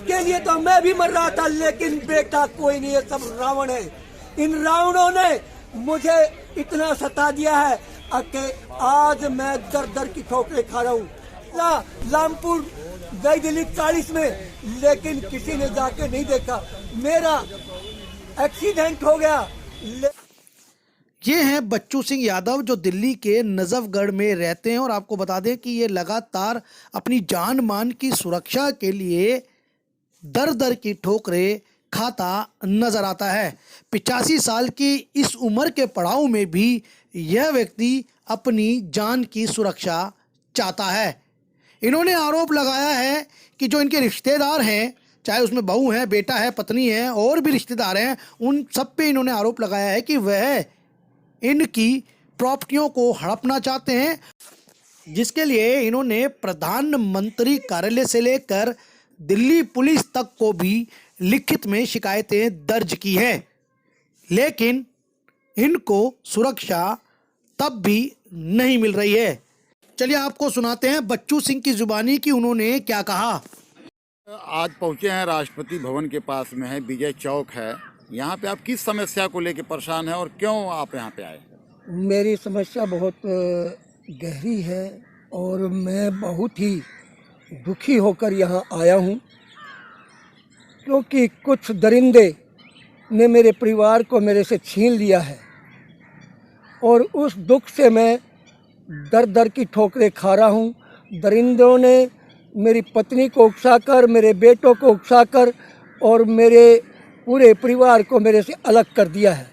के लिए तो मैं भी मर रहा था, लेकिन बेटा कोई नहीं है, सब रावण है। इन रावणों ने मुझे इतना सता दिया है कि आज मैं दर दर की ठोकरें खा रहा हूँ। लामपुर गई दिल्ली 40 में, लेकिन किसी ने जाके नहीं देखा। मेरा एक्सीडेंट हो गया। ये हैं बच्चू सिंह यादव, जो दिल्ली के नजफगढ़ में रहते हैं। और आपको बता दें कि ये लगातार अपनी जान मान की सुरक्षा के लिए दर दर की ठोकरें खाता नजर आता है। 85 साल की इस उम्र के पड़ाव में भी यह व्यक्ति अपनी जान की सुरक्षा चाहता है। इन्होंने आरोप लगाया है कि जो इनके रिश्तेदार हैं, चाहे उसमें बहू है, बेटा है, पत्नी है, और भी रिश्तेदार हैं, उन सब पे इन्होंने आरोप लगाया है कि वह इनकी प्रॉपर्टियों को हड़पना चाहते हैं, जिसके लिए इन्होंने प्रधानमंत्री कार्यालय से लेकर दिल्ली पुलिस तक को भी लिखित में शिकायतें दर्ज की हैं। लेकिन इनको सुरक्षा तब भी नहीं मिल रही है। चलिए आपको सुनाते हैं बच्चू सिंह की जुबानी कि उन्होंने क्या कहा। आज पहुंचे हैं राष्ट्रपति भवन के पास में है, विजय चौक है। यहाँ पे आप किस समस्या को लेकर परेशान हैं और क्यों आप यहाँ पे आए? मेरी समस्या बहुत गहरी है और मैं बहुत ही दुखी होकर यहाँ आया हूँ, क्योंकि कुछ दरिंदे ने मेरे परिवार को मेरे से छीन लिया है और उस दुख से मैं दर दर की ठोकरें खा रहा हूँ। दरिंदों ने मेरी पत्नी को उकसाकर, मेरे बेटों को उकसाकर और मेरे पूरे परिवार को मेरे से अलग कर दिया है।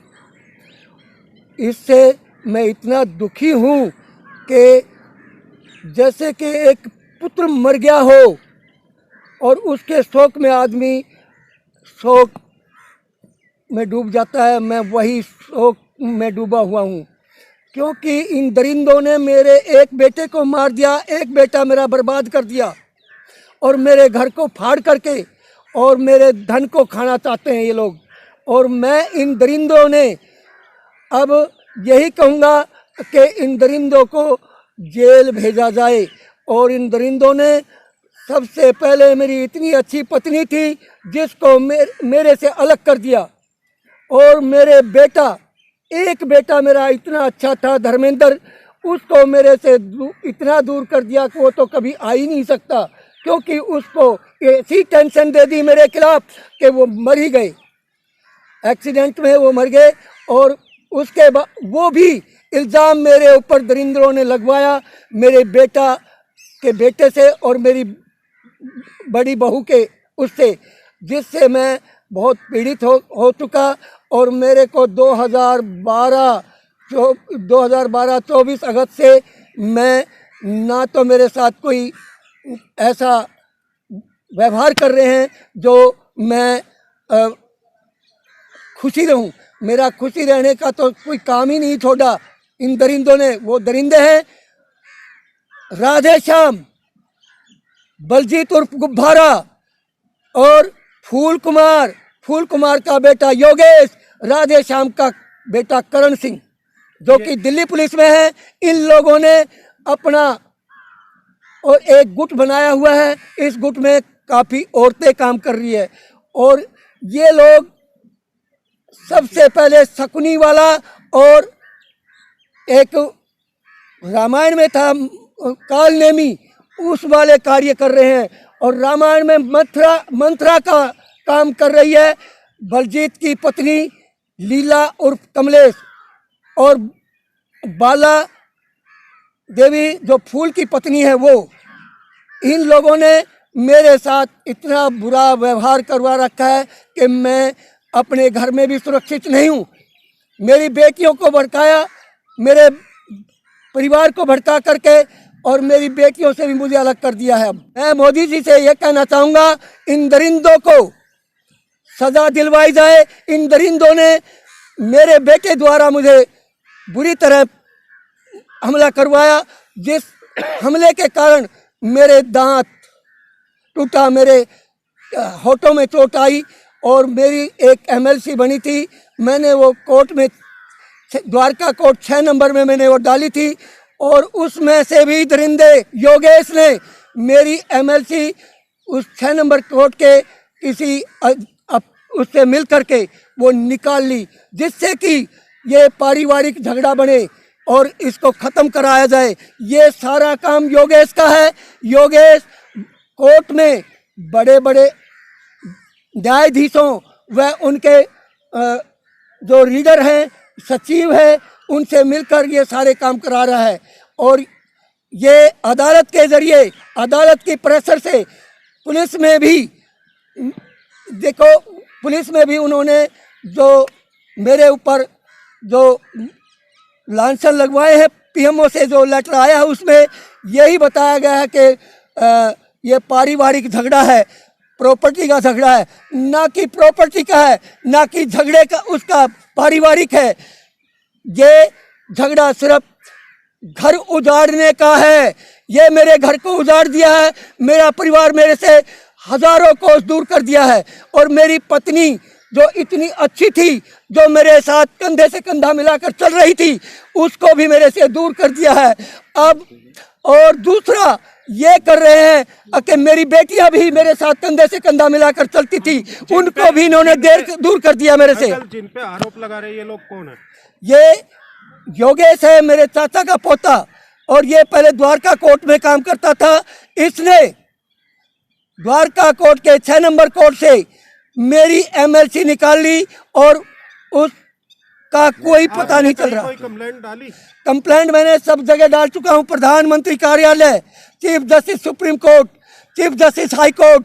इससे मैं इतना दुखी हूँ कि जैसे कि एक पुत्र मर गया हो और उसके शोक में आदमी शोक में डूब जाता है, मैं वही शोक में डूबा हुआ हूँ। क्योंकि इन दरिंदों ने मेरे एक बेटे को मार दिया, एक बेटा मेरा बर्बाद कर दिया और मेरे घर को फाड़ करके और मेरे धन को खाना चाहते हैं ये लोग। और मैं इन दरिंदों ने अब यही कहूँगा कि इन दरिंदों को जेल भेजा जाए। और इन दरिंदों ने सबसे पहले मेरी इतनी अच्छी पत्नी थी जिसको मेरे से अलग कर दिया, और मेरे बेटा, एक बेटा मेरा इतना अच्छा था धर्मेंद्र, उसको मेरे से इतना दूर कर दिया कि वो तो कभी आ ही नहीं सकता, क्योंकि उसको ऐसी टेंशन दे दी मेरे खिलाफ कि वो मर ही गए। एक्सीडेंट में वो मर गए और उसके बाद वो भी इल्ज़ाम मेरे ऊपर दरिंदरों ने लगवाया, मेरे बेटा के बेटे से और मेरी बड़ी बहू के उससे, जिससे मैं बहुत पीड़ित हो चुका। और मेरे को 2012-24 अगस्त से मैं ना तो मेरे साथ कोई ऐसा व्यवहार कर रहे हैं जो मैं खुशी रहूं। मेरा खुशी रहने का तो कोई काम ही नहीं छोड़ा इन दरिंदों ने। वो दरिंदे हैं राधे श्याम, बलजीत उर्फ गुब्बारा और फूल कुमार का बेटा योगेश, राधे श्याम का बेटा करण सिंह, जो कि दिल्ली पुलिस में है। इन लोगों ने अपना और एक गुट बनाया हुआ है, इस गुट में काफ़ी औरतें काम कर रही है। और ये लोग सबसे पहले शकुनी वाला और एक रामायण में था काल नेमी, उस वाले कार्य कर रहे हैं। और रामायण में मंत्रा का काम कर रही है बलजीत की पत्नी लीला उर्फ कमलेश, और बाला देवी जो फूल की पत्नी है वो। इन लोगों ने मेरे साथ इतना बुरा व्यवहार करवा रखा है कि मैं अपने घर में भी सुरक्षित नहीं हूँ। मेरी बेटियों को भड़काया, मेरे परिवार को भड़का करके, और मेरी बेटियों से भी मुझे अलग कर दिया है। मैं मोदी जी से यह कहना चाहूँगा, इन दरिंदों को सजा दिलवाई जाए। इन दरिंदों ने मेरे बेटे द्वारा मुझे बुरी तरह हमला करवाया, जिस हमले के कारण मेरे दांत टूटा, मेरे होठों में चोट आई, और मेरी एक MLC बनी थी, मैंने वो कोर्ट में, द्वारका कोर्ट 6 नंबर में मैंने वो डाली थी, और उसमें से भी दरिंदे योगेश ने मेरी MLC उस 6 नंबर कोर्ट के किसी उससे मिल करके वो निकाल ली, जिससे कि ये पारिवारिक झगड़ा बने और इसको ख़त्म कराया जाए। ये सारा काम योगेश का है। योगेश कोर्ट में बड़े बड़े न्यायाधीशों व उनके जो रीडर हैं, सचिव है, उनसे मिलकर ये सारे काम करा रहा है। और ये अदालत के ज़रिए, अदालत की प्रेशर से पुलिस में भी देखो, पुलिस में भी उन्होंने जो मेरे ऊपर जो लांछन लगवाए हैं, पीएमओ से जो लेटर आया है उसमें यही बताया गया है कि ये पारिवारिक झगड़ा है, प्रॉपर्टी का झगड़ा है, ना कि प्रॉपर्टी का है, ना कि झगड़े का उसका पारिवारिक है। ये झगड़ा सिर्फ घर उजाड़ने का है। ये मेरे घर को उजाड़ दिया है, मेरा परिवार मेरे से हजारों कोस दूर कर दिया है। और मेरी पत्नी जो इतनी अच्छी थी, जो मेरे साथ कंधे से कंधा मिलाकर चल रही थी, उसको भी मेरे से दूर कर दिया है। अब और दूसरा ये कर रहे हैं कि मेरी बेटियां भी मेरे साथ कंधे से कंधा मिलाकर चलती थी, उनको भी इन्होंने दूर कर दिया मेरे से। जिन पे आरोप लगा रहे हैं, ये लोग कौन है? ये योगेश है, मेरे चाचा का पोता, और ये पहले द्वारका कोर्ट में काम करता था। इसने द्वारका कोर्ट के 6 नंबर कोर्ट से मेरी एमएलसी निकाल ली और उसका कोई पता नहीं चल रहा। कोई कंप्लेंट डाली? कंप्लेंट मैंने सब जगह डाल चुका हूँ, प्रधानमंत्री कार्यालय, chief justice supreme court, chief justice high court,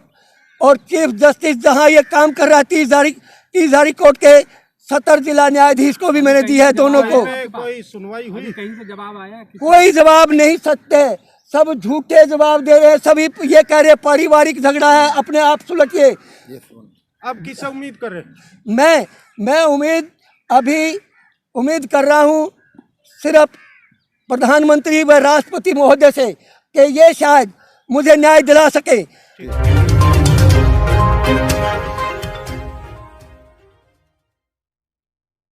और चीफ जस्टिस जहाँ ये काम कर रहा है तीसरी कोर्ट के 70 जिला न्यायाधीश को भी मैंने दी है, दोनों को। कोई सुनवाई हुई? कहीं से जवाब आया? कोई जवाब नहीं सकते, सब झूठे जवाब दे रहे हैं। सभी ये कह रहे हैं पारिवारिक झगड़ा है, अपने आप सुलझिए। अब किससे उम्मीद कर रहे हैं? मैं उम्मीद कर रहा हूँ सिर्फ प्रधानमंत्री व राष्ट्रपति महोदय से कि ये शायद मुझे न्याय दिला सके।